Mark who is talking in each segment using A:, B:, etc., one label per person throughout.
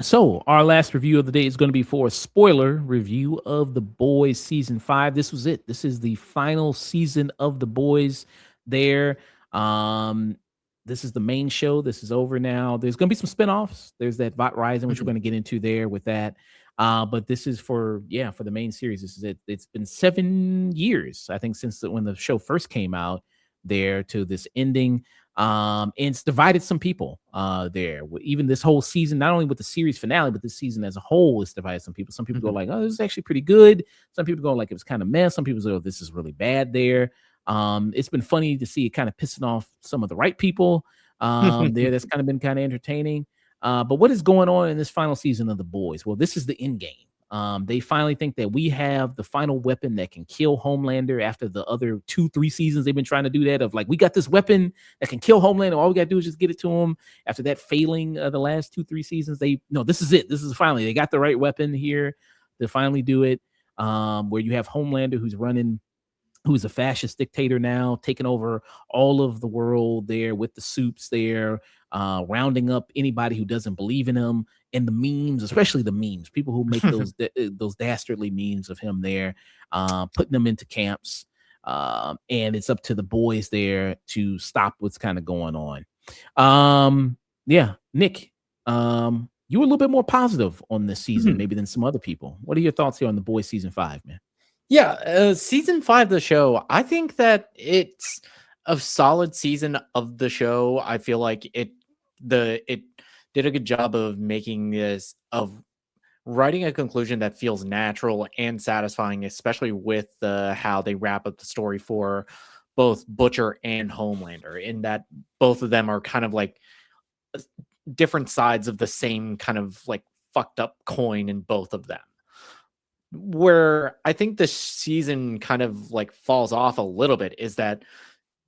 A: So, our last review of the day is going to be for a spoiler review of The Boys season 5. This was it. This is the final season of The Boys there. Um this is the main show. This is over now. There's going to be some spinoffs. There's that Vought Rising, which we're
B: Mhm.
A: going to get into there with that. But this is for for the main series. This is it. It's been 7 years, I think, since when the show first came out there to this ending. And it's divided some people there. Even this whole season, not only with the series finale, but this season as a whole, it's divided some people. Some people go
B: Mhm.
A: like, oh, this is actually pretty good. Some people go like it was kind of mess. Some people say, oh, this is really bad there. It's been funny to see it kind of pissing off some of the right people there. That's kind of been kind of entertaining. But what is going on in this final season of The Boys? Well, this is the end game. They finally think that we have the final weapon that can kill Homelander after the other 2-3 seasons they've been trying to do that of like, we got this weapon that can kill Homelander. All we got to do is just get it to him. After that failing the last 2-3 seasons, this is it. This is finally, they got the right weapon here to finally do it. Where you have Homelander who's a fascist dictator now, taking over all of the world there with the soups there, rounding up anybody who doesn't believe in him, and the memes, especially the memes, people who make those dastardly memes of him there, putting them into camps. And it's up to the boys there to stop what's kind of going on. Yeah, Nick, you were a little bit more positive on this season,
B: Mhm.
A: maybe than some other people. What are your thoughts here on the boys season 5, man?
B: Yeah, season 5 of the show, I think that it's a solid season of the show. I feel like it did a good job of making this of writing a conclusion that feels natural and satisfying, especially with how they wrap up the story for both Butcher and Homelander, in that both of them are kind of like s- different sides of the same kind of like fucked up coin in both of them. Where I think this season kind of like falls off a little bit is that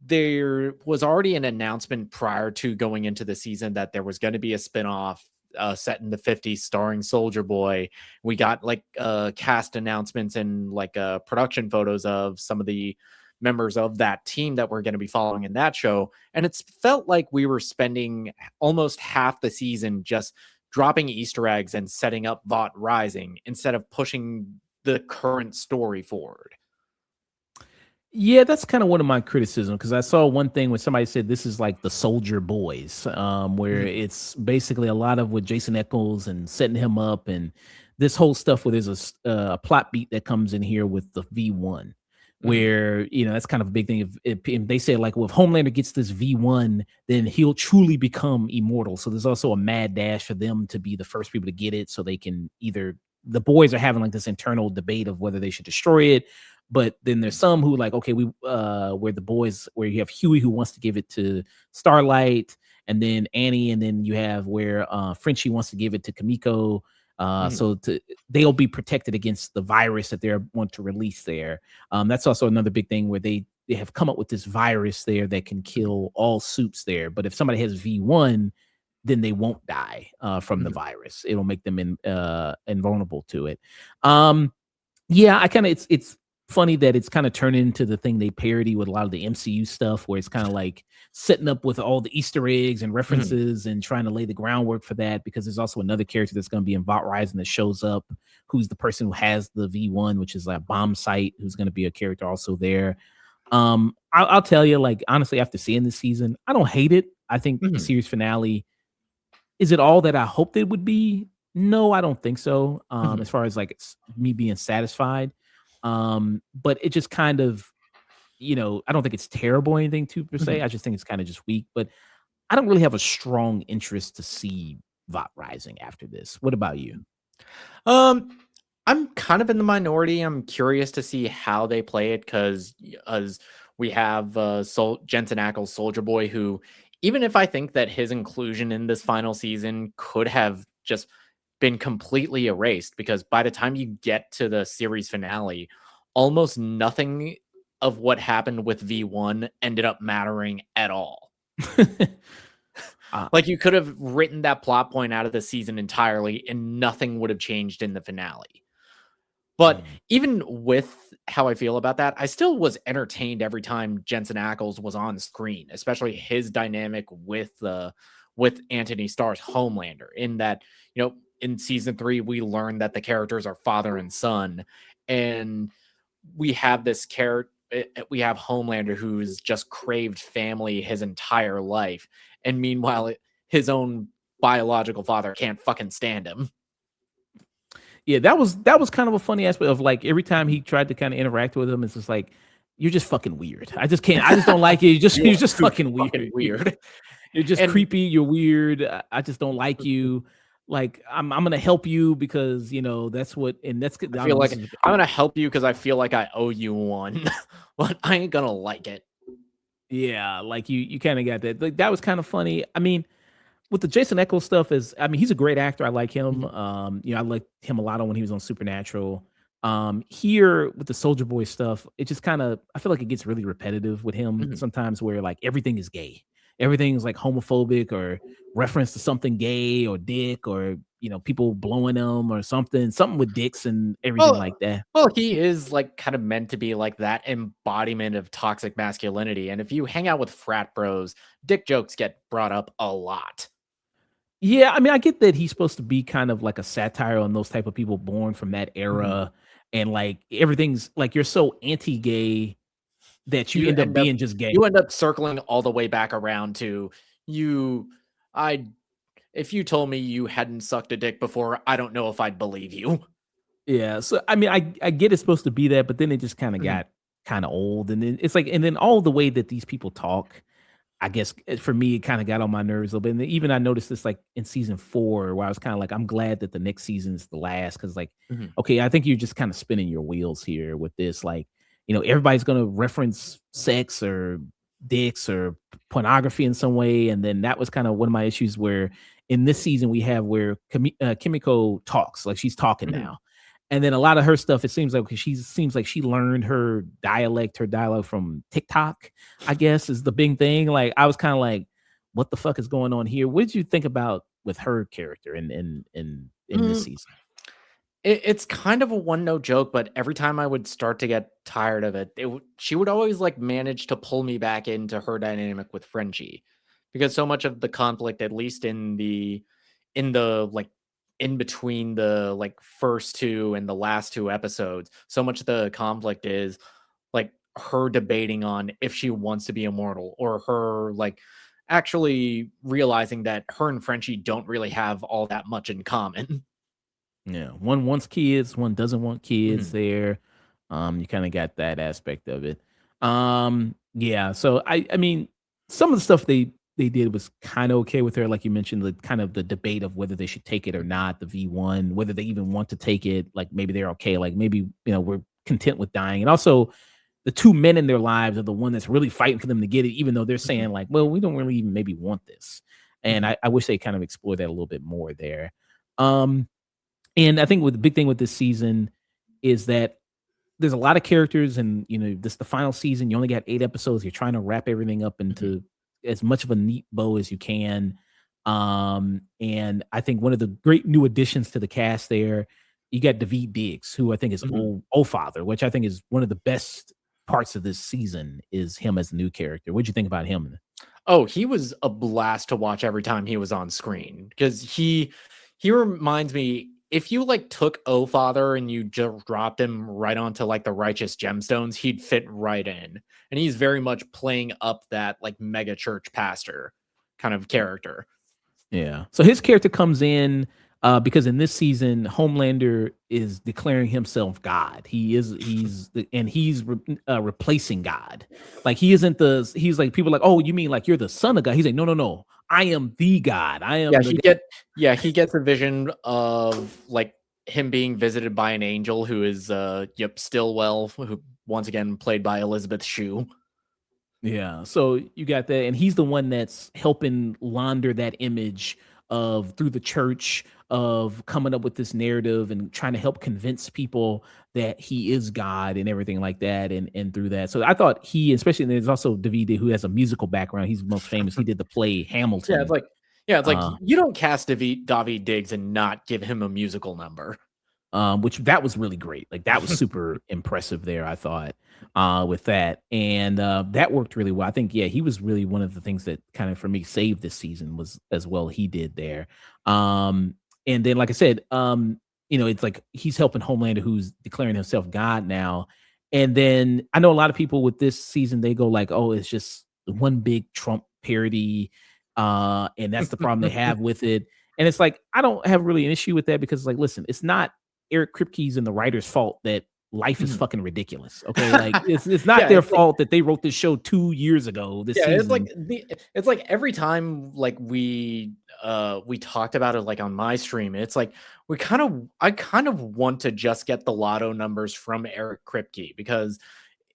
B: there was already an announcement prior to going into the season that there was going to be a spinoff set in the 50s starring Soldier Boy. We got like cast announcements and like production photos of some of the members of that team that we're going to be following in that show. And it's felt like we were spending almost half the season just dropping Easter eggs and setting up Vought Rising instead of pushing the current story forward.
A: Yeah, that's kind of one of my criticism because I saw one thing when somebody said this is like the Soldier Boys, where
B: Mhm.
A: it's basically a lot of with Jason Eccles and setting him up and this whole stuff where there's a plot beat that comes in here with the V1,
B: Mhm.
A: where that's kind of a big thing. If they say like, well, if Homelander gets this V1, then he'll truly become immortal. So there's also a mad dash for them to be the first people to get it, so they can either the boys are having like this internal debate of whether they should destroy it, but then there's some who like, okay, where the boys where you have Huey who wants to give it to Starlight, and then Annie, and then you have where Frenchie wants to give it to Kamiko.
B: Mhm.
A: They'll be protected against the virus that they want to release there. That's also another big thing where they have come up with this virus there that can kill all soups there. But if somebody has V1, then they won't die from the
B: Mhm.
A: virus. It'll make them invulnerable to it. Um, yeah, I kind of it's funny that it's kind of turned into the thing they parody with a lot of the MCU stuff, where it's kind of like setting up with all the Easter eggs and
B: Mhm.
A: references and trying to lay the groundwork for that. Because there's also another character that's going to be in Vought Rising that shows up, who's the person who has the V1, which is like a bomb site, who's going to be a character also there. I'll tell you, like honestly, after seeing this season, I don't hate it. I think the
B: Mhm.
A: series finale is it all that I hoped it would be? No, I don't think so. As
B: Mhm.
A: far as like me being satisfied, but it just kind of, I don't think it's terrible or anything to per se.
B: Mhm.
A: I just think it's kind of just weak. But I don't really have a strong interest to see Vought Rising after this. What about you?
B: Um, I'm kind of in the minority. I'm curious to see how they play it because as we have Jensen Ackles, Soldier Boy, who even if I think that his inclusion in this final season could have just been completely erased, because by the time you get to the series finale, almost nothing of what happened with V1 ended up mattering at all.
A: Uh,
B: Like, you could have written that plot point out of the season entirely, and nothing would have changed in the finale. But
A: mm,
B: even with how I feel about that, I still was entertained every time Jensen Ackles was on screen, especially his dynamic with Anthony Starr's Homelander. In that, in season 3, we learned that the characters are father and son, and we have this character. We have Homelander who's just craved family his entire life, and meanwhile, his own biological father can't fucking stand him.
A: yeah, that was kind of a funny aspect of like every time he tried to kind of interact with him, it's just like you're just fucking weird. I just can't. I just don't like it.
B: You
A: You're
B: are
A: just
B: too
A: fucking
B: fucking
A: weird.
B: weird.
A: You're just
B: And
A: creepy. You're weird. I just don't like you. Like I'm gonna help you because that's what and that's I
B: I
A: don't
B: feel
A: know. This
B: like
A: is
B: I'm gonna help you because I feel like I owe you one, but I ain't gonna like it.
A: yeah. Like you kind of got that. Like that was kind of funny. I mean, with the Jason Eccles stuff is I mean, he's a great actor. I like him.
B: Mhm,
A: I liked him a lot on when he was on Supernatural. Here with the Soldier Boy stuff, it just kind of I feel like it gets really repetitive with him
B: mhm.
A: sometimes where like everything is gay. Everything's like homophobic or reference to something gay or dick or people blowing them or something with dicks and everything like
B: Well,
A: that.
B: well, he is like kind of meant to be like that embodiment of toxic masculinity, and if you hang out with frat bros, dick jokes get brought up a lot.
A: Yeah, I mean, I get that he's supposed to be kind of like a satire on those type of people born from that
B: Mhm.
A: era, and like everything's like you're so anti-gay that you
B: You
A: end up
B: end up
A: being just gay.
B: you end up circling all the way back around to you. I If you told me you hadn't sucked a dick before, I don't know if I'd believe you.
A: Yeah, so I mean, I get it's supposed to be that, but then it just kind of
B: Mhm,
A: got kind of old, and then it's like, and then all the way that these people talk, I guess for me, it kind of got on my nerves a little bit. And even I noticed this like in season 4, where I was kind of like, I'm glad that the next season's the last because, like,
B: mhm,
A: okay, I think you're just kind of spinning your wheels here with this. Like, everybody's gonna reference sex or dicks or pornography in some way, and then that was kind of one of my issues. Where in this season we have where Kimiko talks, like she's talking
B: mhm.
A: now, and then a lot of her stuff, it seems like she seems like she learned her dialect from TikTok, I guess is the big thing. Like I was kind of like, what the fuck is going on here? What did you think about with her character in this
B: Mm,
A: season?
B: it's kind of a one note joke, but every time I would start to get tired of it, she would always like manage to pull me back into her dynamic with Frenchie, because so much of the conflict, at least in the like in between the like first two and the last two episodes, so much of the conflict is like her debating on if she wants to be immortal, or her like actually realizing that her and Frenchie don't really have all that much in common.
A: Yeah, one wants kids, one doesn't want kids
B: Mhm,
A: there. You kind of got that aspect of it. Yeah, so I mean, some of the stuff they did was kind of okay with her, like you mentioned, the kind of the debate of whether they should take it or
B: mhm,
A: not, the V1, whether they even want to take it, like maybe they're okay, like maybe we're content with dying. And also the two men in their lives are the one that's really fighting for them to get it, even though they're
B: mhm,
A: saying, like, well, we don't really even maybe want this. And
B: mhm,
A: I wish they kind of explored that a little bit more there. Um, and I think with the big thing with this season is that there's a lot of characters, and this the final season. You only got 8 episodes. You're trying to wrap everything up
B: mhm,
A: into as much of a neat bow as you can. And I think one of the great new additions to the cast there, you got Daveed Diggs, who I think is
B: mhm.
A: old father, which I think is one of the best parts of this season is him as a new character. What'd you think about him?
B: Oh, he was a blast to watch every time he was on screen, because he reminds me, if you like took O Father and you just dropped him right onto like the Righteous Gemstones, he'd fit right in. And he's very much playing up that like mega church pastor kind of character.
A: Yeah. So his character comes in because in this season, Homelander is declaring himself God. He's replacing God. Like he's like people are like, oh, you mean like you're the son of God? He's like, no, no, no. I am the God. I
B: Yeah,
A: am the
B: he
A: God.
B: get yeah, he gets a vision of like him being visited by an angel who is Stillwell, who once again played by Elizabeth Shue.
A: Yeah. So you got that, and he's the one that's helping launder that image of through the church of coming up with this narrative and trying to help convince people that he is God and everything like that. And through that. So I thought he, especially there's also Davide who has a musical background. He's most famous. He did the play
B: Yeah, it's
A: Hamilton.
B: like Yeah, it's like
A: Uh,
B: you don't cast David Diggs and not give him a musical number.
A: which that was really great. Like that was super impressive there, I thought, with that. And that worked really well. I think, yeah, he was really one of the things that kind of for me saved this season was as well he did there. Um, and then, like I said, it's like he's helping Homelander who's declaring himself God now. And then I know a lot of people with this season, they go like, oh, it's just one big Trump parody. And that's the problem they have with it. And it's like, I don't have really an issue with that because, like, listen, it's not Eric Kripke's and the writer's fault that life is
B: Mhm.
A: fucking ridiculous. Okay, like it's not
B: Yeah,
A: their
B: it's like
A: fault that they wrote this show 2 years ago. This
B: yeah,
A: season,
B: it's like every time like we talked about it like on my stream, it's like I kind of want to just get the lotto numbers from Eric Kripke because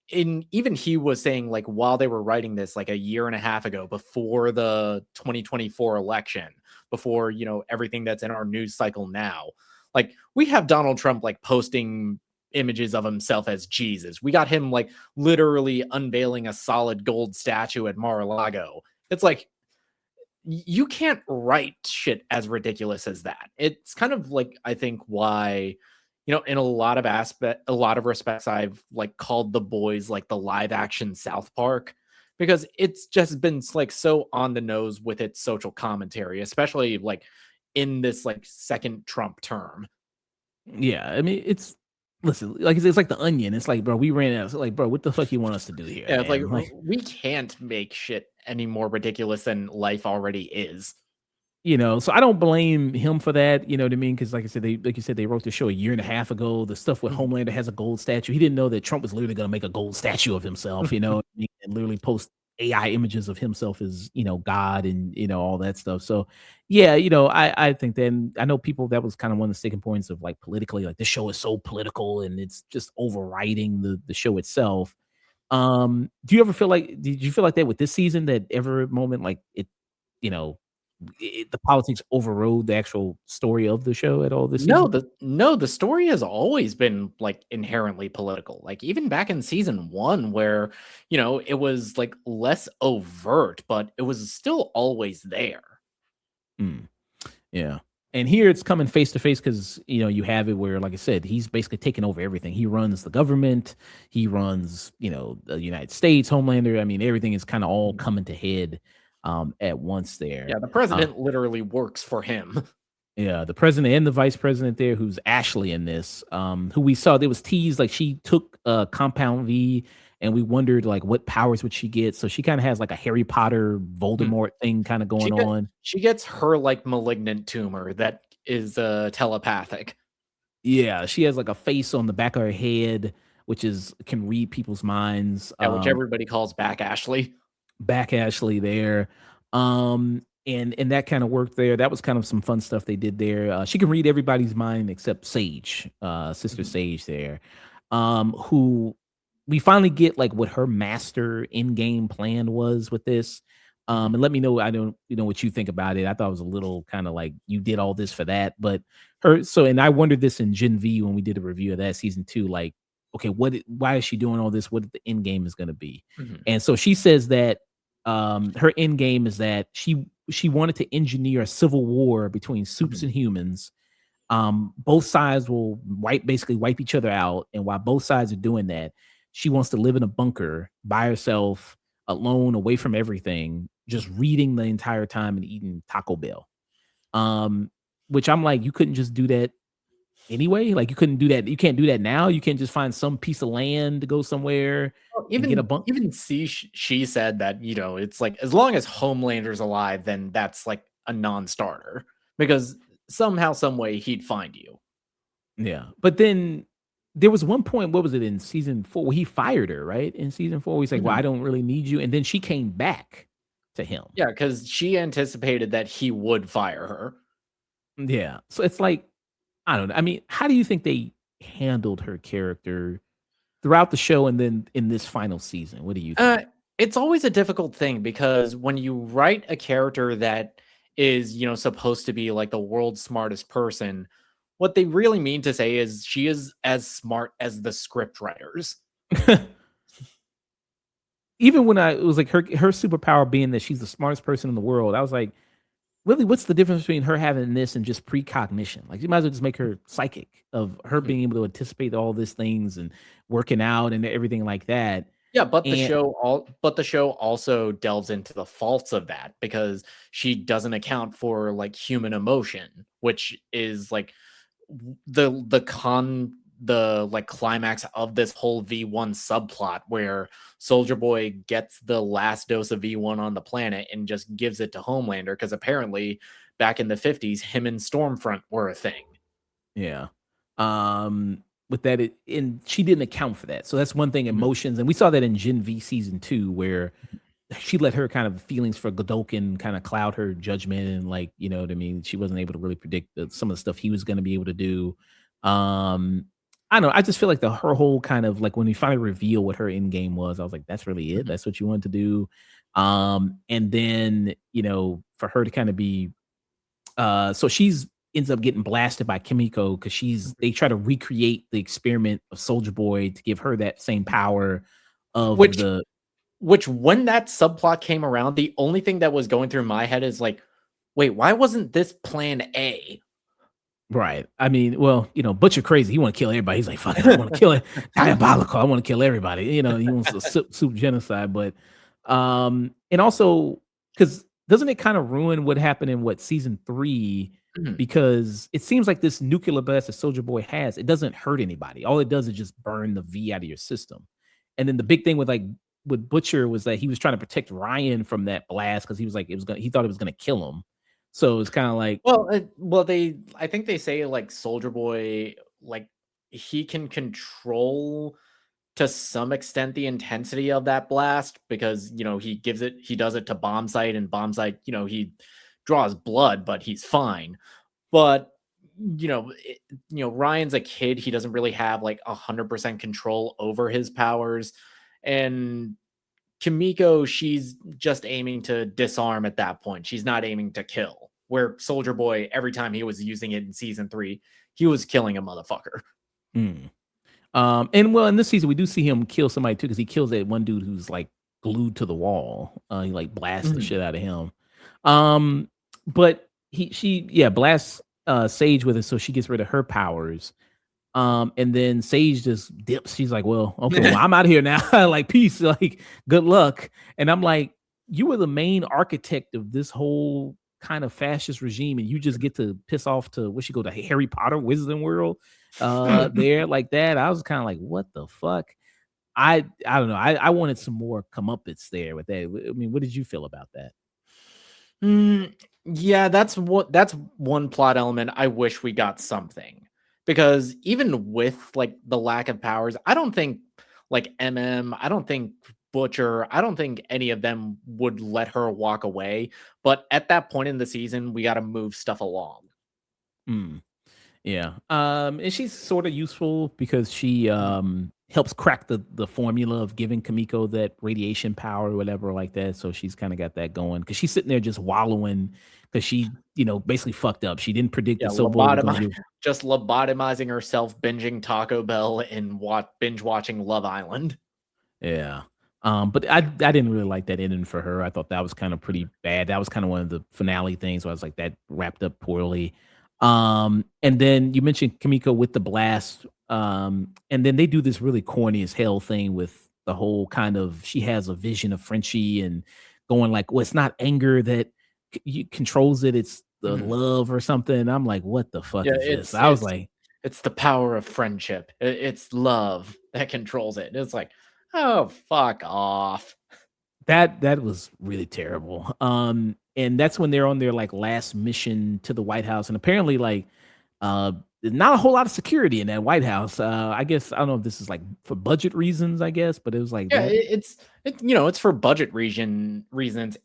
B: in even he was saying like while they were writing this like a year and a half ago before the 2024 election, before everything that's in our news cycle now, like we have Donald Trump like posting images of himself as Jesus. We got him like literally unveiling a solid gold statue at Mar-a-Lago. It's like you can't write shit as ridiculous as that. It's kind of like I think why in a lot of respects I've like called The Boys like the live action South Park because it's just been like so on the nose with its social commentary, especially like in this like second Trump term.
A: yeah. I mean, it's listen, like it's like the Onion. It's like, bro, we ran out. It's like, bro, what the fuck you want us to do here,
B: Yeah, it's like
A: man? Like,
B: we can't make shit any more ridiculous than life already is.
A: so I don't blame him for that. You know what I mean? Because like I said, like you said, they wrote the show a year and a half ago. The stuff with
B: Mhm.
A: Homelander has a gold statue. He didn't know that Trump was literally going to make a gold statue of himself. You know, what I mean? And literally post AI images of himself as God and all that stuff. So yeah, I think then I know people that was kind of one of the sticking points of like politically, like the show is so political and it's just overriding the show itself. Do you ever feel like did you feel like that with this season that ever moment like it, you know, the politics overrode the actual story of the show at all this season?
B: The story has always been like inherently political. Like even back in season 1 where, it was like less overt, but it was still always there.
A: Mm, yeah. And here it's coming face to face because you have it where, like I said, he's basically taking over everything. He runs the government, he runs, the United States, Homelander. I mean, everything is kind of all
B: Mhm.
A: coming to head at once there.
B: Yeah, the
A: Uh,
B: president literally works for him.
A: Yeah, the president and the vice president there, who's Ashley in this, who we saw there was teased like she took Compound V, and we wondered like what powers would she get. So she kind of has like a Harry Potter
B: Hmm.
A: Voldemort thing kind of
B: She
A: going
B: get
A: on.
B: she gets her like malignant tumor that is telepathic.
A: Yeah, she has like a face on the back of her head, which is can read people's minds.
B: Yeah, which everybody calls back Ashley.
A: Back Ashley there. And that kind of worked there. That was kind of some fun stuff they did there. She can read everybody's mind except Sage, Sister
B: Mhm.
A: Sage there. Who we finally get like what her master in-game plan was with this.
B: Mhm.
A: And let me know, I don't, what you think about it. I thought it was a little kind of like you did all this for that, but her so and I wondered this in Gen V when we did a review of that season 2, like, okay, why is she doing all this? What the end game is gonna be?
B: Mhm.
A: And so she says that her end game is that she wanted to engineer a civil war between supes
B: Mhm.
A: and humans. Both sides will basically wipe each other out, and while both sides are doing that, she wants to live in a bunker by herself, alone, away from everything, just reading the entire time and eating Taco Bell. Um, which I'm like, you couldn't just do that anyway. Like you couldn't do that. You can't do that now. You can't just find some piece of land to go somewhere
B: Well,
A: and get a bunk.
B: even she said that, it's like as long as Homelander's alive, then that's like a non-starter because somehow, some way he'd find you.
A: Yeah, but then there was one point, what was it in season 4 where he fired her, right? In season 4, he's like, "Well, I
B: Mhm.
A: don't really need you," and then she came back to him.
B: Yeah, because she anticipated that he would fire her.
A: Yeah, so it's like, I don't know. I mean, how do you think they handled her character throughout the show and then in this final season? What do you
B: Uh,
A: think?
B: it's always a difficult thing because when you write a character that is, supposed to be like the world's smartest person, what they really mean to say is she is as smart as the script writers.
A: Even when it was like her superpower being that she's the smartest person in the world, I was like, really, what's the difference between her having this and just precognition? Like, you might as well just make her psychic of her being able to anticipate all these things and working out and everything like that.
B: Yeah, but
A: And
B: the show also delves into the faults of that because she doesn't account for like human emotion, which is like the like climax of this whole V1 subplot where Soldier Boy gets the last dose of V1 on the planet and just gives it to Homelander because apparently back in the 50s him and Stormfront were a thing.
A: yeah. With that, and she didn't account for that. So that's one thing,
B: Mhm.
A: emotions. And we saw that in Gen V season 2, where she let her kind of feelings for Godolkin kind of cloud her judgment. And like, you know what I mean? She wasn't able to really predict some of the stuff he was going to be able to do. Um, I don't know. I just feel like her whole kind of like when we finally reveal what her end game was, I was like, that's really it.
B: Mhm.
A: That's what you wanted to do. And then, for her to kind of be so she's ends up getting blasted by Kimiko because they try to recreate the experiment of Soldier Boy to give her that same power of
B: Which
A: the
B: which when that subplot came around, the only thing that was going through my head is like, wait, why wasn't this plan A?
A: right. I mean, well, Butcher crazy. He want to kill everybody. He's like, fuck it, I want to kill it. Diabolical. I want to kill everybody. He wants to soup genocide. But and also because doesn't it kind of ruin what happened in season 3?
B: Mhm.
A: Because it seems like this nuclear blast that Soldier Boy has, it doesn't hurt anybody. All it does is just burn the V out of your system. And then the big thing with Butcher was that he was trying to protect Ryan from that blast because he was like he thought it was gonna kill him. So it's kind of like,
B: They I think they say like Soldier Boy, like he can control to some extent the intensity of that blast because he does it to Bombsight and Bombsight, he draws blood, but he's fine. But Ryan's a kid, he doesn't really have like 100% control over his powers. And Kimiko, she's just aiming to disarm at that point. She's not aiming to kill. Where Soldier Boy, every time he was using it in season 3, he was killing a motherfucker.
A: mm. And well, in this season, we do see him kill somebody too, because he kills that one dude who's like glued to the wall. He like blasts the
B: Mhm.
A: shit out of him. Um, but she blasts Sage with it, so she gets rid of her powers. And then Sage just dips. She's like, "Well, okay, well, I'm out of here now. Like, peace. Like, good luck." And I'm like, "You were the main architect of this whole kind of fascist regime, and you just get to piss off to where she go to Harry Potter Wizarding World, there like that." I was kind of like, "What the fuck?" I don't know. I wanted some more comeuppance there with that. I mean, what did you feel about that?
B: Mm, yeah, that's one plot element I wish we got something. Because even with like the lack of powers, I don't think like I don't think Butcher, I don't think any of them would let her walk away. But at that point in the season, we got to move stuff along.
A: Mm. Yeah. And she's sort of useful because she
B: Mhm.
A: helps crack the formula of giving Kamiko that radiation power or whatever like that. So she's kind of got that going because she's sitting there just wallowing because she, basically fucked up. She didn't predict
B: Yeah,
A: that Soul Boy was going to do.
B: just lobotomizing herself, binging Taco Bell and binge watching Love Island.
A: Yeah. But I didn't really like that ending for her. I thought that was kind of pretty bad. That was kind of one of the finale things where I was like, that wrapped up poorly. And then you mentioned Kamiko with the blast. And then they do this really corny as hell thing with the whole kind of she has a vision of Frenchie and going like, well, it's not anger that controls it, it's the
B: Mhm.
A: love or something. I'm like, what the fuck
B: Yeah,
A: is this? I was like,
B: it's the power of friendship. It's love that controls it. It's like, oh, fuck off.
A: that was really terrible. And that's when they're on their like last mission to the White House, and apparently like there's not a whole lot of security in that White House. I guess I don't know if this is like for budget reasons, I guess, but it was like
B: Yeah,
A: that.
B: it's for budget reasons,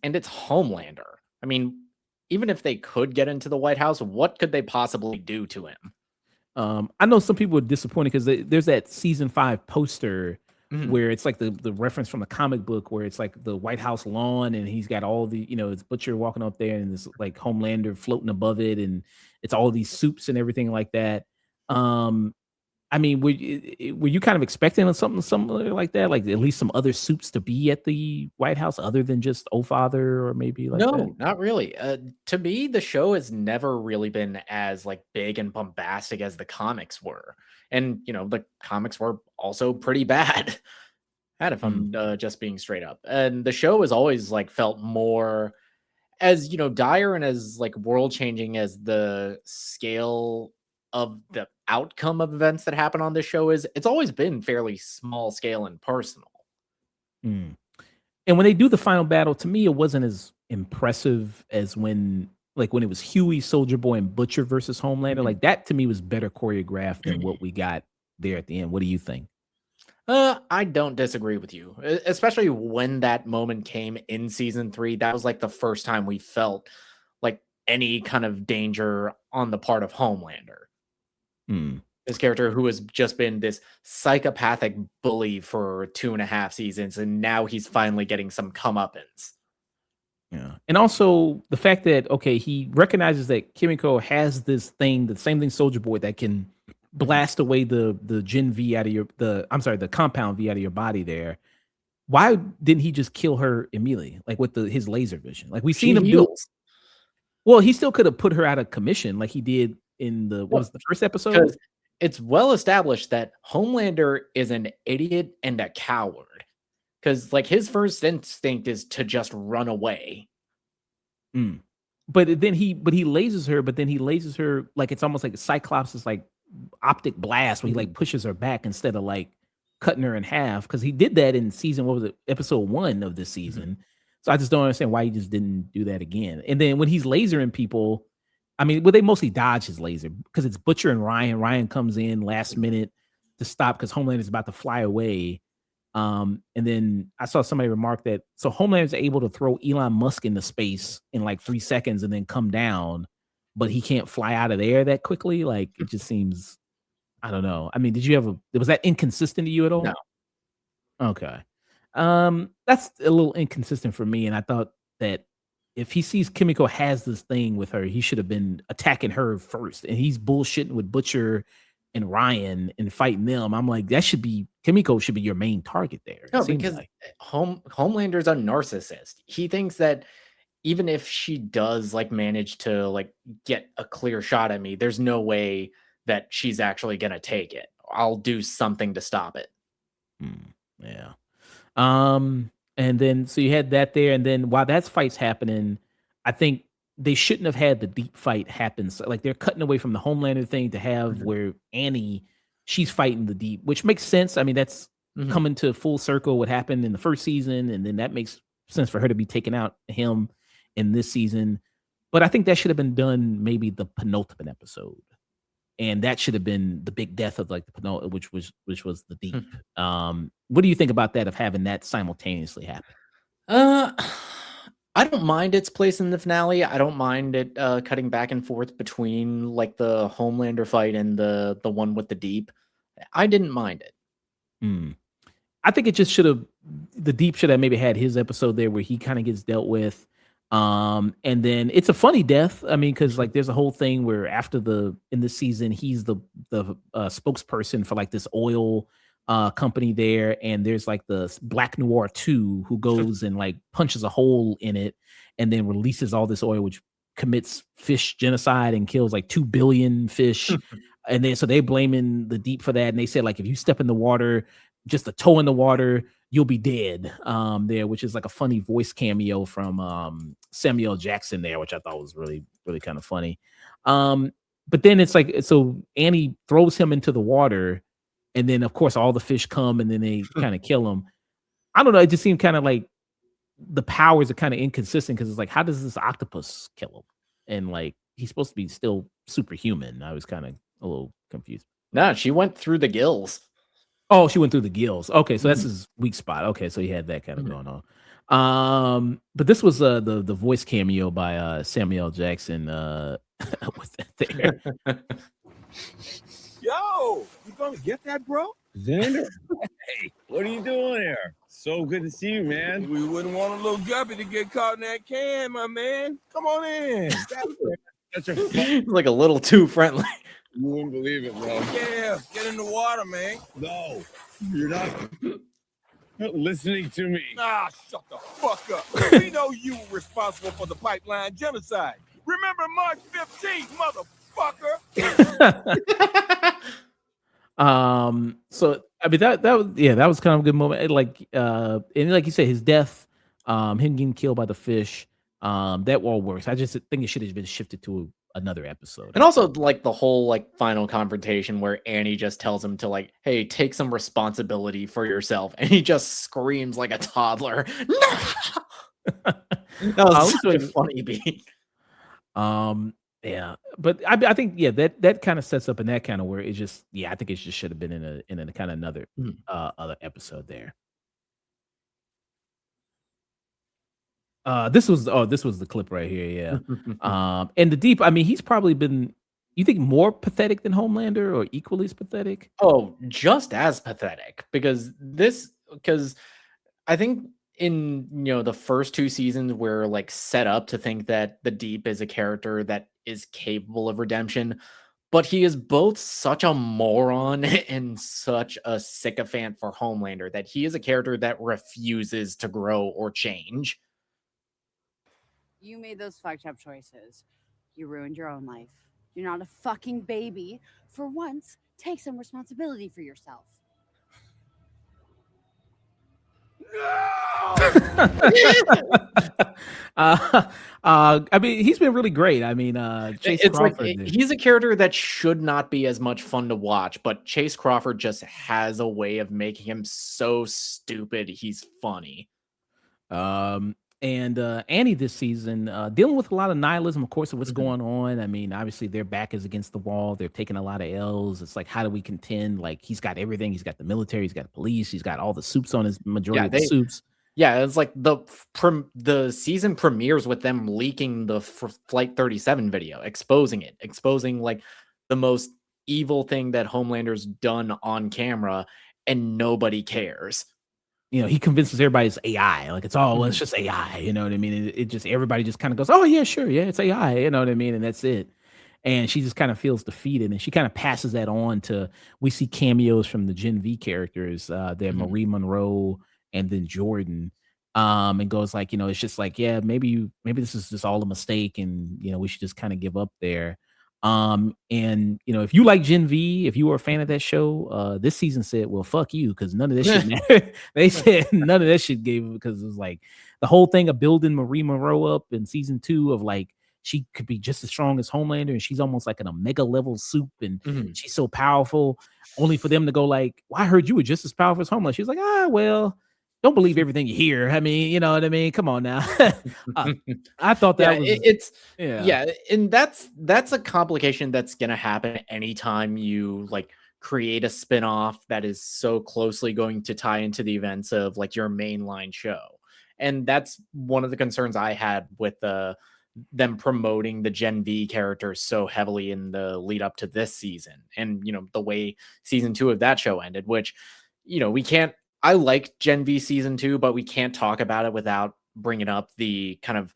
B: and it's Homelander. I mean, even if they could get into the White House, what could they possibly do to him?
A: I know some people are disappointed because there's that season 5 poster
B: Mhm.
A: where it's like the reference from the comic book where it's like the White House lawn and he's got all the it's Butcher walking up there and it's like Homelander floating above it and it's all these soups and everything like that. Um, I mean, were you kind of expecting something similar like that? Like at least some other suits to be at the White House other than just Oh Father or maybe like that?
B: No, not really. To me, the show has never really been as like big and bombastic as the comics were, and the comics were also pretty bad. Had if
A: Mm,
B: I'm just being straight up, and the show has always like felt more as dire and as like world changing as the scale of the outcome of events that happen on this show is. It's always been fairly small scale and personal.
A: mm. And when they do the final battle, to me, it wasn't as impressive as when it was Huey, Soldier Boy, and Butcher versus Homelander.
B: Mhm.
A: Like that to me was better choreographed than what we got there at the end. What do you think?
B: I don't disagree with you, especially when that moment came in season 3. That was like the first time we felt like any kind of danger on the part of Homelander.
A: Mm,
B: His character, who has just been this psychopathic bully for 2.5 seasons, and now he's finally getting some comeuppance.
A: yeah. And also the fact that okay, he recognizes that Kimiko has this thing, the same thing Soldier Boy that can
B: Mhm.
A: blast away the Gen V out of the compound V out of your body there. Why didn't he just kill her immediately? Like with his laser vision? Like we've seen
B: She
A: him do.
B: heals.
A: Well, he still could have put her out of commission like he did in what was the first episode?
B: Because it's well established that Homelander is an idiot and a coward. Because like his first instinct is to just run away.
A: Mm. But he lasers her, but then he lasers her like it's almost like a Cyclops' like optic blast where he like
B: Mhm.
A: pushes her back instead of like cutting her in half because he did that in season what was it episode 1 of this
B: Mhm.
A: season. So I just don't understand why he just didn't do that again. And then when he's lasering people, I mean, well, they mostly dodge his laser because it's Butcher and Ryan. Ryan comes in last minute to stop because Homeland is about to fly away. And then I saw somebody remark that so Homeland is able to throw Elon Musk into space in like 3 seconds and then come down, but he can't fly out of there that quickly. Like it just seems, I don't know. I mean, did you ever was that inconsistent to you at
B: No.
A: all? Okay. That's a little inconsistent for me. And I thought that if he sees Kimiko has this thing with her, he should have been attacking her first. And he's bullshitting with Butcher and Ryan and fighting them. I'm like, that should be Kimiko should be your main target there. It
B: No,
A: seems
B: because
A: like.
B: Homelander's a narcissist. He thinks that even if she does like manage to like get a clear shot at me, there's no way that she's actually gonna take it. I'll do something to stop it.
A: Hmm, yeah. And then so you had that there, and then while that fight's happening, I think they shouldn't have had the deep fight happen. So, like they're cutting away from the Homelander thing to have
B: Mhm,
A: where Annie she's fighting the deep, which makes sense. I mean, that's
B: mhm.
A: coming to full circle what happened in the first season, and then that makes sense for her to be taking out him in this season. But I think that should have been done maybe the penultimate episode. And that should have been the big death of like the penultimate, which was the deep. What do you think about that of having that simultaneously happen?
B: Uh, I don't mind its place in the finale. I don't mind it cutting back and forth between like the Homelander fight and the one with the deep. I didn't mind it.
A: Hmm. I think it just should have the deep should have maybe had his episode there where he kind of gets dealt with. And then it's a funny death. I mean, because like there's a whole thing where after the in this season, he's the spokesperson for like this oil company there, and there's like the Black Noir 2 who goes and like punches a hole in it and then releases all this oil, which commits fish genocide and kills like 2 billion fish. And then so they blaming the deep for that. And they said, like, if you step in the water, just a toe in the water, you'll be dead. There, which is like a funny voice cameo from Samuel Jackson there, which I thought was really, really kind of funny. But then it's like so Annie throws him into the water, and then of course all the fish come and then they kind of kill him. I don't know, it just seemed kind of like the powers are kind of inconsistent because it's like, how does this octopus kill him? And like he's supposed to be still superhuman. I was kind of a little confused.
B: No, she went through the gills.
A: Oh, she went through the gills. Okay, so that's
B: Mhm,
A: his weak spot. Okay, so he had that kind of
B: mhm.
A: going on. But this was the voice cameo by Samuel Jackson was that there.
C: Yo, you gonna get that, bro?
D: Xander, hey, what are you doing here? So good to see you, man.
C: We wouldn't want a little guppy to get caught in that can, my man. Come on in.
D: Such a
B: It's like a little too friendly.
D: you wouldn't believe it, bro.
C: Yeah, Here, get in the water, man.
D: No, you're not listening to me.
C: Ah, shut the fuck up. We know you were responsible for the pipeline genocide. Remember March 15th, motherfucker?
A: So I mean that was kind of a good moment. And like you said, his death, him getting killed by the fish, that all works. I just think it should have been shifted to another episode.
B: And also like the whole like final confrontation where Annie just tells him to like, hey, take some responsibility for yourself. And he just screams like a toddler. No! That was such a funny beat.
A: Yeah, but I think that kind of sets up in that kind of where it just I think it just should have been in a kind of another other episode there. This was the clip right here, yeah. And the Deep, I mean, he's probably been, you think, more pathetic than Homelander or equally as pathetic?
B: Oh, just as pathetic because I think in the first two seasons we're like set up to think that the Deep is a character that is capable of redemption, but he is both such a moron and such a sycophant for Homelander that he is a character that refuses to grow or change.
E: You made those fucked up choices. You ruined your own life. You're not a fucking baby. For once, take some responsibility for yourself.
A: I mean, he's been really great. I mean, Chase Crawford.
B: Like he's a character that should not be as much fun to watch, but Chase Crawford just has a way of making him so stupid. He's funny.
A: And Annie this season, dealing with a lot of nihilism, of course, of what's going on. I mean, obviously their back is against the wall. They're taking a lot of L's. It's like, how do we contend? Like, he's got everything. He's got the military. He's got the police. He's got all the soups on his majority of the soups.
B: Yeah, it's like the season premieres with them leaking the Flight 37 video, exposing like the most evil thing that Homelander's done on camera, and nobody cares.
A: He convinces everybody it's AI. Like, it's all, it's just AI. You know what I mean? It just, everybody just kind of goes, oh yeah, sure. Yeah, it's AI. You know what I mean? And that's it. And she just kind of feels defeated. And she kind of passes that on to, we see cameos from the Gen V characters, they're Marie Monroe and then Jordan, and goes like, it's just like, yeah, maybe this is just all a mistake. And, we should just kind of give up there. And if you like Gen V, if you were a fan of that show, this season said, well, fuck you, because none of this shit mattered. They said none of that shit gave, because it was like the whole thing of building Marie Monroe up in season 2 of like, she could be just as strong as Homelander, and she's almost like an omega level soup, and she's so powerful, only for them to go like, well, I heard you were just as powerful as Homelander. She's like, well, don't believe everything you hear. I mean, you know what I mean? Come on now. I thought that was
B: and that's a complication that's gonna happen anytime you like create a spin-off that is so closely going to tie into the events of like your mainline show. And that's one of the concerns I had with them promoting the Gen V characters so heavily in the lead up to this season, and the way season 2 of that show ended, which we can't. I like Gen V season 2, but we can't talk about it without bringing up the kind of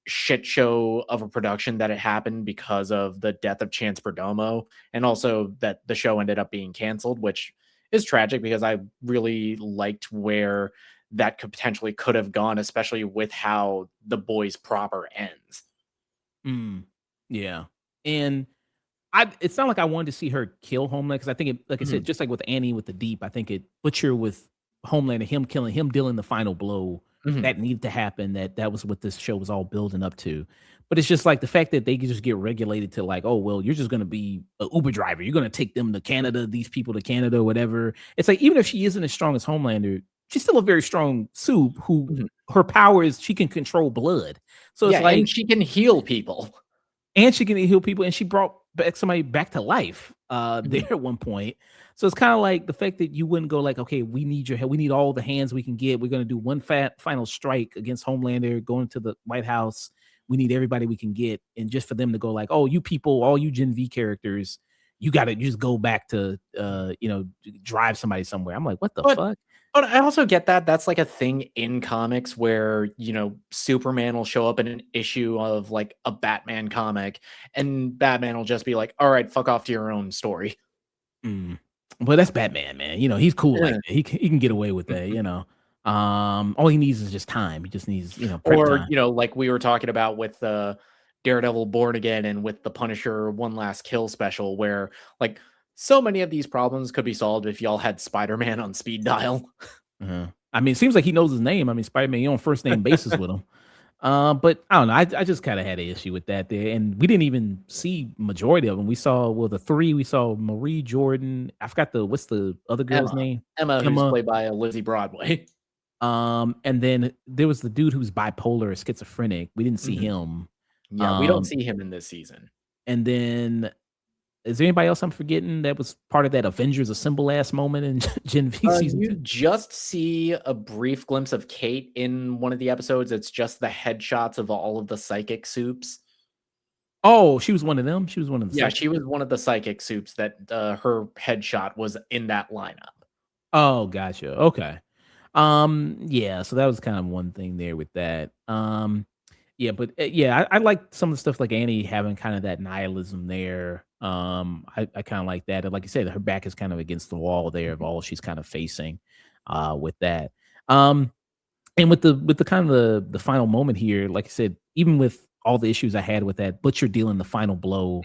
B: shit show of a production that it happened because of the death of Chance Perdomo, and also that the show ended up being canceled, which is tragic because I really liked where that could have gone, especially with how The Boys proper ends.
A: Yeah. And it's not like I wanted to see her kill Homelander, because I think it, like I said, just like with Annie with the Deep, I think it butcher with Homelander, him dealing the final blow that needed to happen. That was what this show was all building up to. But it's just like the fact that they can just get regulated to like, oh, well, you're just going to be an Uber driver. You're going to take them to Canada, these people to Canada, or whatever. It's like, even if she isn't as strong as Homelander, she's still a very strong soup who her power is she can control blood. So it's like,
B: and she can heal people.
A: And she brought somebody back to life there at one point. So it's kind of like the fact that you wouldn't go like, okay, we need your help. We need all the hands we can get. We're going to do one final strike against Homelander, going to the White House. We need everybody we can get. And just for them to go like, oh, you people, all you Gen V characters, you got to just go back to, drive somebody somewhere. I'm like, what the fuck?
B: But I also get that that's like a thing in comics where, Superman will show up in an issue of like a Batman comic, and Batman will just be like, all right, fuck off to your own story.
A: But that's Batman, man. He's cool like
B: Yeah.
A: that. He can get away with that. All he needs is just time. He just needs, prep
B: Or,
A: time.
B: like we were talking about with the Daredevil Born Again and with the Punisher One Last Kill special, where like so many of these problems could be solved if y'all had Spider-Man on speed dial.
A: I mean, it seems like he knows his name. I mean, Spider-Man, you're on first name basis with him. But I don't know. I just kind of had an issue with that there, and we didn't even see majority of them. We saw the three. We saw Marie Jordan. I forgot what's the other girl's
B: Emma.
A: name?
B: Emma, who's played by Lizzie Broadway.
A: And then there was the dude who's bipolar or schizophrenic. We didn't see him.
B: Yeah, we don't see him in this season.
A: And then is there anybody else I'm forgetting that was part of that Avengers Assemble ass moment in Gen V season
B: You
A: 2?
B: just see a brief glimpse of Kate in one of the episodes. It's just the headshots of all of the psychic soups.
A: Oh, she was one of them. She was one of the.
B: Yeah, she was one of the psychic soups that her headshot was in that lineup.
A: Oh, gotcha. Okay. Yeah. So that was kind of one thing there with that. Yeah, but yeah, I like some of the stuff like Annie having kind of that nihilism there. I kind of like that. And like you said, her back is kind of against the wall there of all she's kind of facing with that. And with the kind of the final moment here, like I said, even with all the issues I had with that, Butcher dealing the final blow,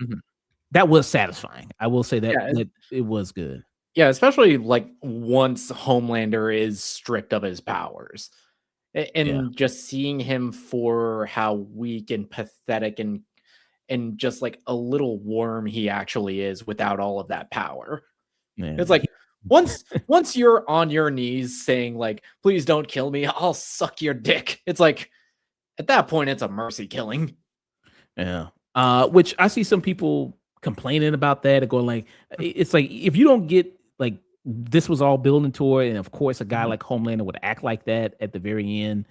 A: that was satisfying. I will say that it was good.
B: Yeah, especially like once Homelander is stripped of his powers. And just seeing him for how weak and pathetic and just like a little worm he actually is without all of that power.
A: Man.
B: It's like once you're on your knees saying like, please don't kill me, I'll suck your dick. It's like at that point it's a mercy killing.
A: Yeah. Which I see some people complaining about that and going like, it's like if you don't get like this was all building toward, and of course a guy like Homelander would act like that at the very end,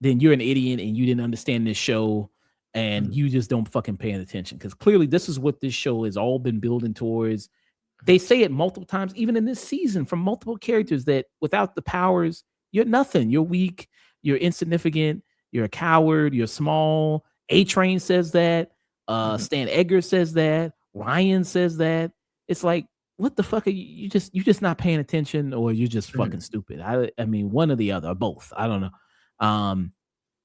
A: then you're an idiot and you didn't understand this show and you just don't fucking pay attention, because clearly this is what this show has all been building towards. They say it multiple times, even in this season, from multiple characters, that without the powers, you're nothing. You're weak. You're insignificant. You're a coward. You're small. A-Train says that. Stan Edgar says that. Ryan says that. It's like, what the fuck are you just not paying attention, or you're just fucking stupid. I mean, one or the other, or both. I don't know.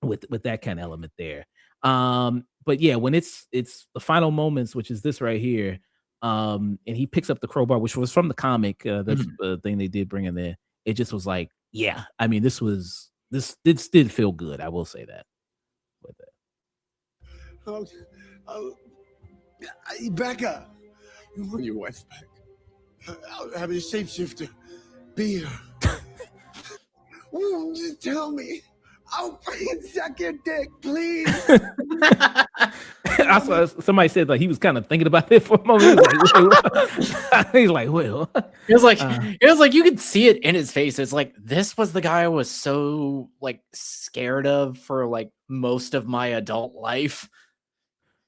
A: With that kind of element there. But yeah, when it's the final moments, which is this right here, and he picks up the crowbar, which was from the comic. That's the thing they did bring in there. It just was like, yeah, I mean, this did feel good. I will say that. With
F: it. Becca, you want your wife back? I'll have a shapeshifter be her. Just tell me. I'll fucking suck your dick, please.
A: I saw somebody said like he was kind of thinking about it for a moment. He's like, well,
B: it was like you could see it in his face. It's like, this was the guy I was so like scared of for like most of my adult life.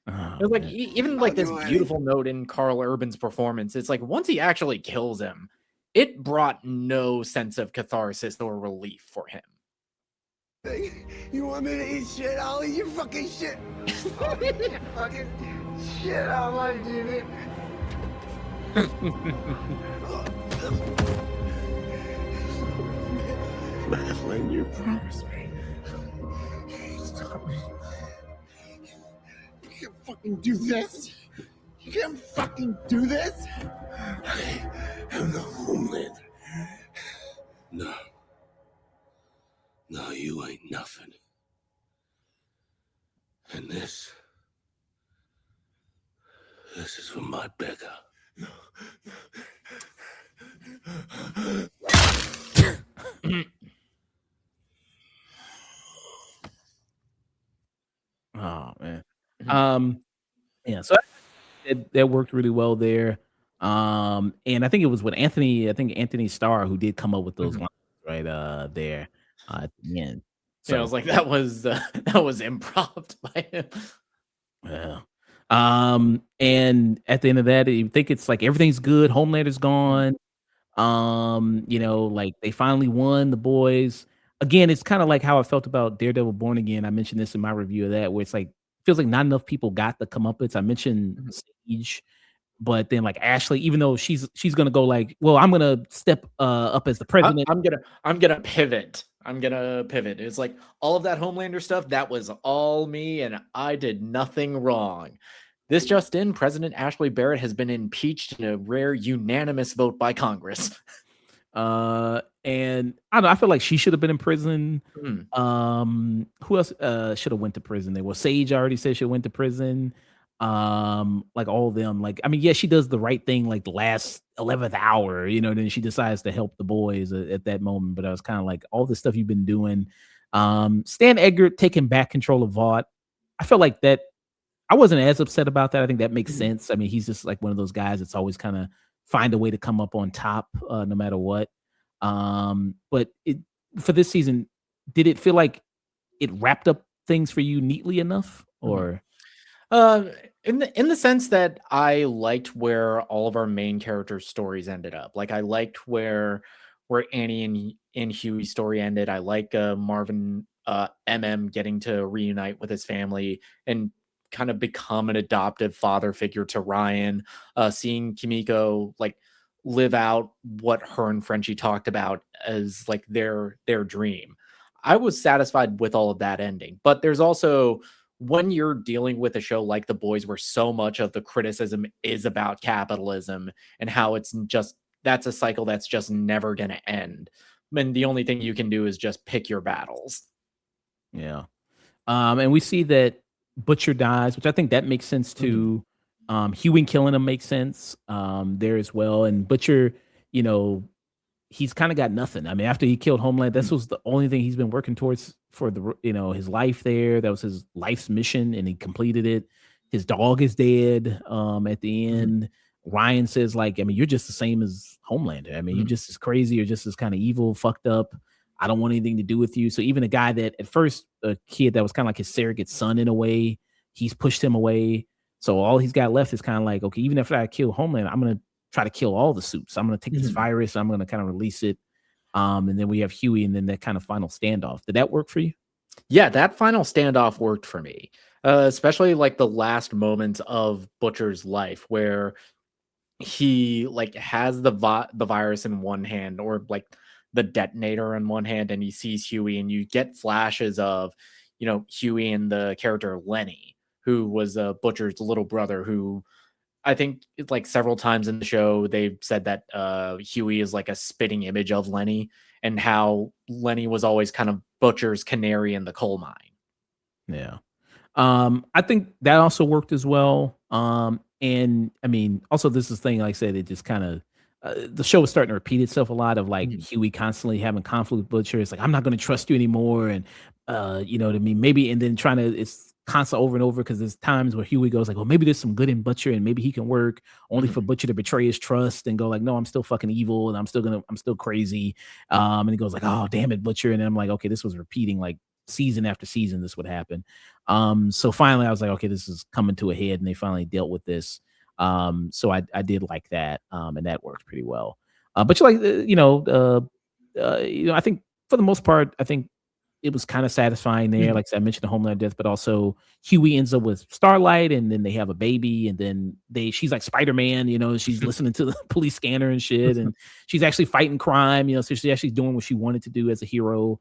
B: It was like even like this beautiful note in Carl Urban's performance. It's like once he actually kills him, it brought no sense of catharsis or relief for him.
F: You want me to eat shit? I'll eat your fucking shit. I'll eat your fucking shit. I like you. Madeline, you promised me. Stop me. You can't fucking do this. You can't fucking do this. I'm the Homelander. No. No, you ain't nothing. And this is for my Becca.
A: Oh man. Yeah, so that worked really well there. And I think it was with Anthony Starr who did come up with those lines right there at the end.
B: So yeah, I was like, that was improv by him.
A: Yeah. And at the end of that, you think it's like everything's good. Homelander's gone. Like they finally won, the boys. Again, it's kind of like how I felt about Daredevil Born Again. I mentioned this in my review of that, where it's like feels like not enough people got the comeuppance. I mentioned Sage but then like Ashley, even though she's gonna go like, well, I'm gonna step up as the president.
B: I'm gonna pivot. It's like all of that Homelander stuff, that was all me, and I did nothing wrong. This just in, President Ashley Barrett has been impeached in a rare unanimous vote by Congress.
A: And I don't know, I feel like she should have been in prison.
B: Mm.
A: Who else should have went to prison? There was Sage already said she went to prison. Like all of them. Like, I mean, yeah, she does the right thing like the last 11th hour, you know, then she decides to help the boys at that moment. But I was kind of like, all the stuff you've been doing. Stan Edgar taking back control of Vought. I felt like that I wasn't as upset about that. I think that makes sense. I mean, he's just like one of those guys that's always kind of find a way to come up on top no matter what. But for this season, did it feel like it wrapped up things for you neatly enough, or?
B: In the sense that I liked where all of our main characters' stories ended up. Like I liked where Annie and Huey's story ended. I like Marvin getting to reunite with his family and kind of become an adoptive father figure to Ryan. Seeing Kimiko like live out what her and Frenchie talked about as like their dream. I was satisfied with all of that ending, but there's also, when you're dealing with a show like The Boys, where so much of the criticism is about capitalism and how it's just, that's a cycle that's just never going to end. And the only thing you can do is just pick your battles.
A: Yeah. And we see that Butcher dies, which I think that makes sense too. Huey killing him makes sense there as well. And Butcher, you know, he's kind of got nothing. I mean, after he killed Homeland, this was the only thing he's been working towards for the, you know, his life there. That was his life's mission, and he completed it. His dog is dead at the end. Ryan says, like, I mean, you're just the same as Homelander. I mean, you're just as crazy, you're just as kind of evil, fucked up. I don't want anything to do with you. So even a guy that at first, a kid that was kind of like his surrogate son in a way, he's pushed him away. So all he's got left is kind of like, okay, even if I kill Homeland, I'm going to try to kill all the suits. I'm going to take this virus, I'm going to kind of release it. And then we have Huey, and then that kind of final standoff. Did that work for you?
B: Yeah, that final standoff worked for me. Especially like the last moments of Butcher's life, where he like has the virus in one hand, or like the detonator in one hand, and he sees Huey, and you get flashes of, you know, Huey and the character Lenny, who was Butcher's little brother, who I think like several times in the show, they've said that Huey is like a spitting image of Lenny, and how Lenny was always kind of Butcher's canary in the coal mine.
A: Yeah. I think that also worked as well. And I mean, also this is the thing, like I said, it just kind of, the show was starting to repeat itself a lot of like Huey constantly having conflict with Butcher. It's like, I'm not going to trust you anymore. And, you know what I mean? Maybe, and then trying to, it's constant over and over, because there's times where Huey goes like, well, maybe there's some good in Butcher and maybe he can work, only for Butcher to betray his trust and go like, no, I'm still fucking evil and I'm still crazy. And he goes like, oh, damn it, Butcher. And then I'm like, okay, this was repeating like season after season, this would happen. So finally I was like, okay, this is coming to a head, and they finally dealt with this. So I did like that, and that worked pretty well. But you like, you know, I think for the most part, I think it was kind of satisfying there. Like I mentioned, the Homeland death, but also Huey ends up with Starlight, and then they have a baby, and then she's like Spider-Man, you know, she's listening to the police scanner and shit, and she's actually fighting crime, you know, so she's actually doing what she wanted to do as a hero,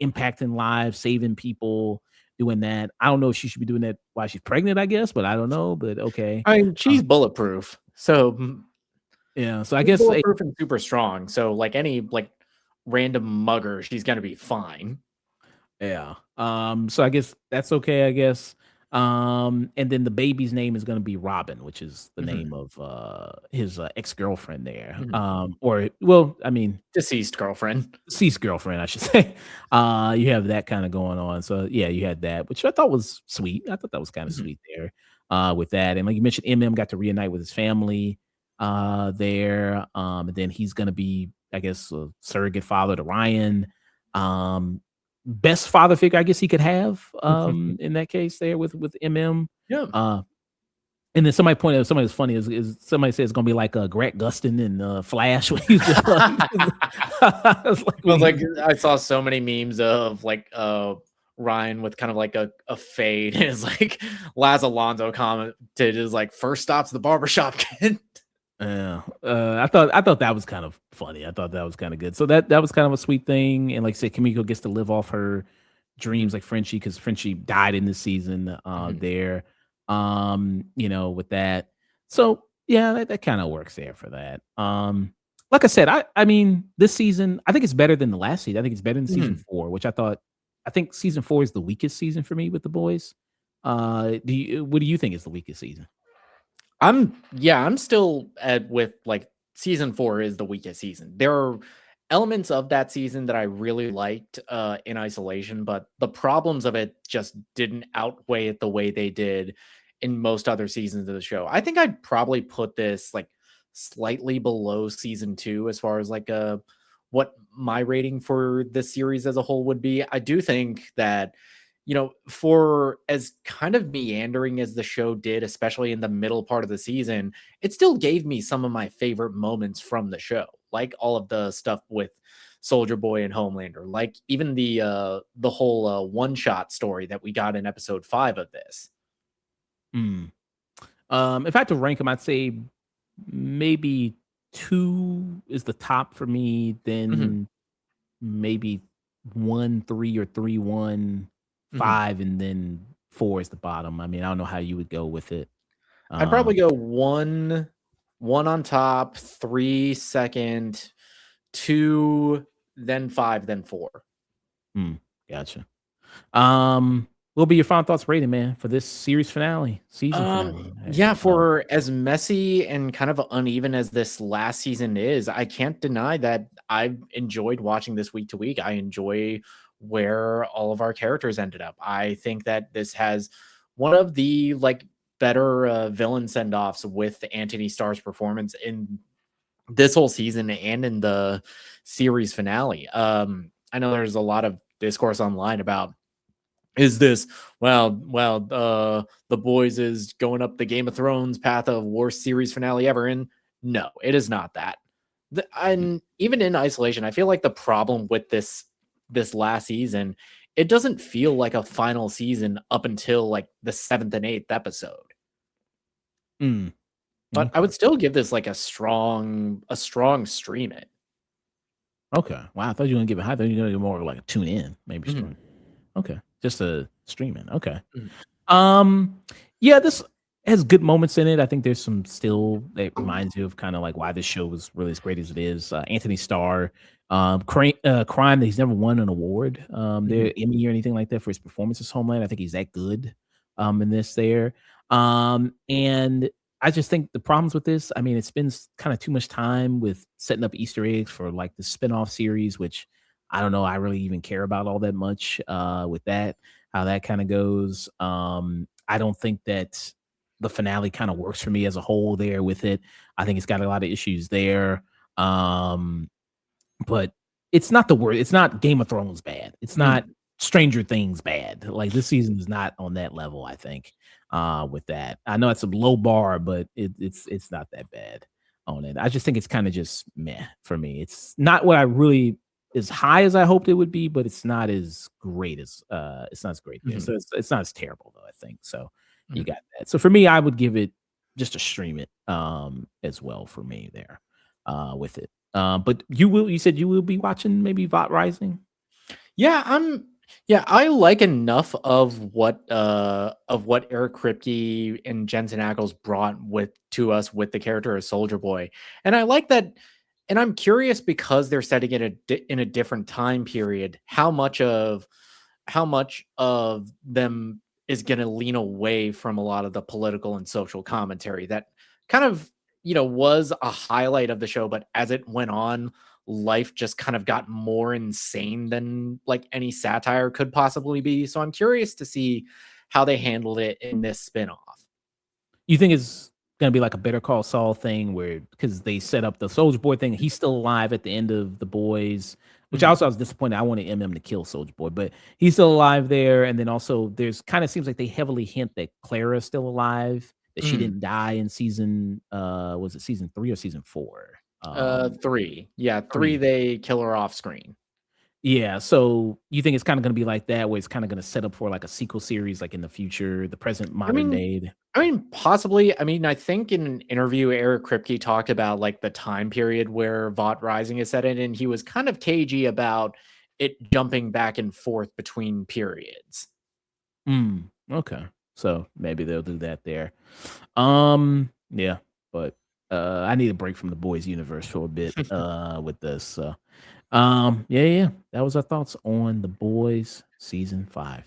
A: impacting lives, saving people, doing that. I don't know if she should be doing that while she's pregnant, I guess, but I don't know. But okay.
B: I mean, she's bulletproof. So
A: yeah. So I guess
B: bulletproof and super strong. So like any like random mugger, she's gonna be fine.
A: Yeah. So I guess that's okay, I guess. And then the baby's name is gonna be Robin, which is the name of his ex-girlfriend there. Or well, I mean,
B: deceased girlfriend,
A: I should say. You have that kind of going on. So yeah, you had that, which I thought was sweet. I thought that was kind of sweet there with that. And like you mentioned, got to reunite with his family there. And then he's gonna be, I guess, a surrogate father to Ryan. Best father figure I guess he could have in that case there with
B: Yeah.
A: And then somebody pointed out, somebody was funny, is somebody said it's gonna be like Grant Gustin and Flash when he's
B: I saw so many memes of like Ryan with kind of like a fade. It's like Laz Alonso commented is like, first stop's the barbershop kid.
A: Yeah, I thought that was kind of funny. I thought that was kind of good. So that was kind of a sweet thing. And like I said, Kimiko gets to live off her dreams like Frenchie, because Frenchie died in this season
B: Mhm.
A: there. With that. So yeah, that kind of works there for that. Like I said, I mean, this season, I think it's better than the last season. I think it's better than season
B: Mhm.
A: 4, which I think season 4 is the weakest season for me with the boys. What do you think is the weakest season?
B: I'm still at with like season 4 is the weakest season. There are elements of that season that I really liked in isolation, but the problems of it just didn't outweigh it the way they did in most other seasons of the show. I think I'd probably put this like slightly below season 2 as far as like what my rating for the series as a whole would be. I do think that for as kind of meandering as the show did, especially in the middle part of the season, it still gave me some of my favorite moments from the show, like all of the stuff with Soldier Boy and Homelander, like even the whole one shot story that we got in episode 5 of this.
A: Mm. If I had to rank them, I'd say maybe 2 is the top for me,
B: Mhm,
A: then maybe 1, 3, or 3, 1,
B: mhm.
A: 5, and then 4 is the bottom. I mean, I don't know how you would go with it.
B: I'd
A: Um,
B: probably go one on top, 3 second, 2, then 5, then 4.
A: gotcha. What will be your final thoughts rating, man, for this series finale, season finale?
B: Yeah, for as messy and kind of uneven as this last season is, I can't deny that I've enjoyed watching this week to week. I enjoy where all of our characters ended up. I think that this has one of the like better villain send-offs with Anthony Starr's performance in this whole season and in the series finale. I know there's a lot of discourse online about is this the boys is going up the Game of Thrones path of worst series finale ever, and no, it is not that. And even in isolation, I feel like the problem with this last season, it doesn't feel like a final season up until like the 7th and 8th episode.
A: Mm,
B: But I
A: okay.
B: would still give this like a strong stream it.
A: Okay. Wow, I thought you were gonna give it high. I thought you were gonna give more of like a tune in, maybe
B: Mhm,
A: stream. Okay. Just a streaming. Okay.
B: mhm,
A: Um, yeah, this has good moments in it. I think there's some still that reminds you of kind of like why this show was really as great as it is. Anthony Starr, crime that he's never won an award,
B: mhm,
A: there Emmy or anything like that for his performance as Homeland. I think he's that good, in this there. And I just think the problems with this, I mean, it spends kind of too much time with setting up Easter eggs for like the spinoff series, which I don't know, I really even care about all that much, with that, how that kind of goes. I don't think that the finale kind of works for me as a whole there with it. I think it's got a lot of issues there. Um, but it's not the word. It's not Game of Thrones bad. It's not
B: mhm,
A: Stranger Things bad. Like this season is not on that level, I think. With that. I know it's a low bar, but it's not that bad on it. I just think it's kind of just meh for me. It's not what I really as high as I hoped it would be, but it's not as great as it's not as great there.
B: mhm,
A: So it's not as terrible though, I think. So you
B: mhm.
A: got that. So for me, I would give it just a stream it as well for me there with it. But you said you will be watching maybe Vought Rising?
B: Yeah, I like enough of what Eric Kripke and Jensen Ackles brought with to us with the character of Soldier Boy. And I like that, and I'm curious because they're setting it in a different time period, how much of them is going to lean away from a lot of the political and social commentary that kind of was a highlight of the show, but as it went on, life just kind of got more insane than like any satire could possibly be. So I'm curious to see how they handled it in this spinoff.
A: You think it's gonna be like a Better Call Saul thing where because they set up the Soldier Boy thing, he's still alive at the end of The Boys, which
B: Mhm,
A: also I was disappointed. I wanted MM to kill Soldier Boy, but he's still alive there. And then also there's kind of seems like they heavily hint that Clara's still alive, that she
B: mhm.
A: didn't die in season was it season 3 or season 4?
B: 3. Yeah, 3
A: 3.
B: they kill her off screen.
A: Yeah, so you think it's kinda gonna be like that, where it's kinda gonna set up for, like, a sequel series, like, in the future, the present
B: I
A: modern
B: mean
A: day?
B: possibly. I mean, I think in an interview, Eric Kripke talked about like the time period where Vought Rising is set in, and he was kind of cagey about it jumping back and forth between periods.
A: Okay. So, maybe they'll do that there. Yeah, but, I need a break from the boys universe for a bit, with this, so, yeah, that was our thoughts on The Boys season 5.